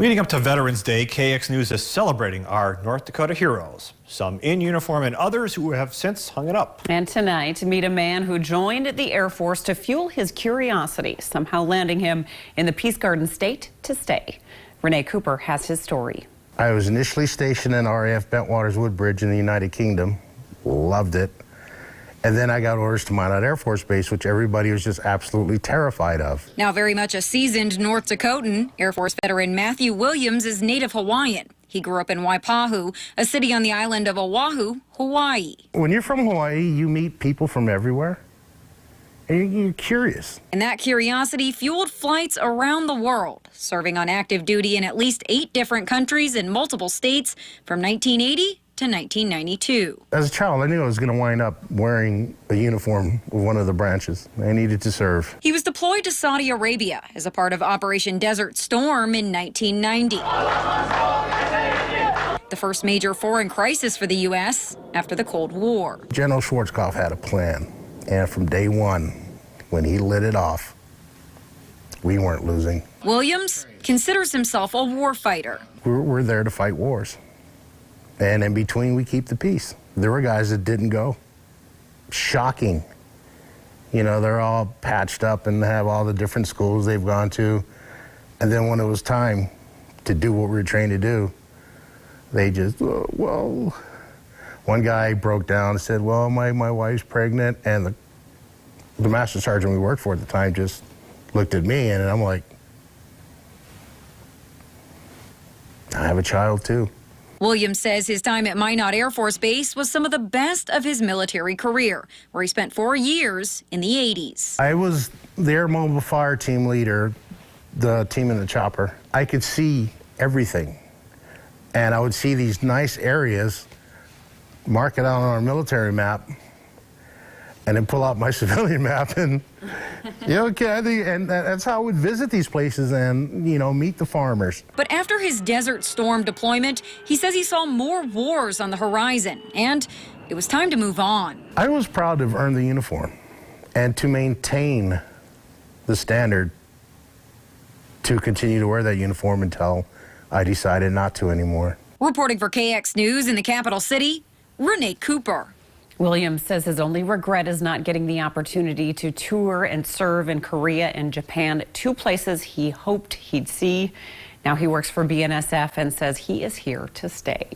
Leading up to Veterans Day, KX News is celebrating our North Dakota heroes, some in uniform and others who have since hung it up. And tonight, meet a man who joined the Air Force to fuel his curiosity, somehow landing him in the Peace Garden state to stay. Renee Cooper has his story. I was initially stationed in RAF Bentwaters Woodbridge in the United Kingdom. Loved it. And then I got orders to Minot Air Force Base, which everybody was just absolutely terrified of. Now very much a seasoned North Dakotan, Air Force veteran Matthew Williams is native Hawaiian. He grew up in Waipahu, a city on the island of Oahu, Hawaii. When you're from Hawaii, you meet people from everywhere, and you're curious. And that curiosity fueled flights around the world, serving on active duty in at least 8 different countries in multiple states from 1980 to 1992. As a child, I knew I was going to wind up wearing a uniform with one of the branches. I needed to serve. He was deployed to Saudi Arabia as a part of Operation Desert Storm in 1990. The first major foreign crisis for the U.S. after the Cold War. General Schwarzkopf had a plan, and from day one, when he lit it off, we weren't losing. Williams considers himself a war fighter. We're there to fight wars. And in between, we keep the peace. There were guys that didn't go. Shocking. You know, they're all patched up and have all the different schools they've gone to. And then when it was time to do what we were trained to do, they just, well, one guy broke down and said, well, my wife's pregnant. And the master sergeant we worked for at the time just looked at me, and I'm like, I have a child too. Williams says his time at Minot Air Force Base was some of the best of his military career, where he spent 4 years in the 80s. I was the Air Mobile Fire Team leader, the team in the chopper. I could see everything, and I would see these nice areas, mark it out on our military map, and then pull out my civilian map and, you know, and that's how I would visit these places and, you know, meet the farmers. But after his Desert Storm deployment, he says he saw more wars on the horizon, and it was time to move on. I was proud to have earned the uniform and to maintain the standard to continue to wear that uniform until I decided not to anymore. Reporting for KX News in the capital city, Renee Cooper. Williams says his only regret is not getting the opportunity to tour and serve in Korea and Japan, 2 places he hoped he'd see. Now he works for BNSF and says he is here to stay.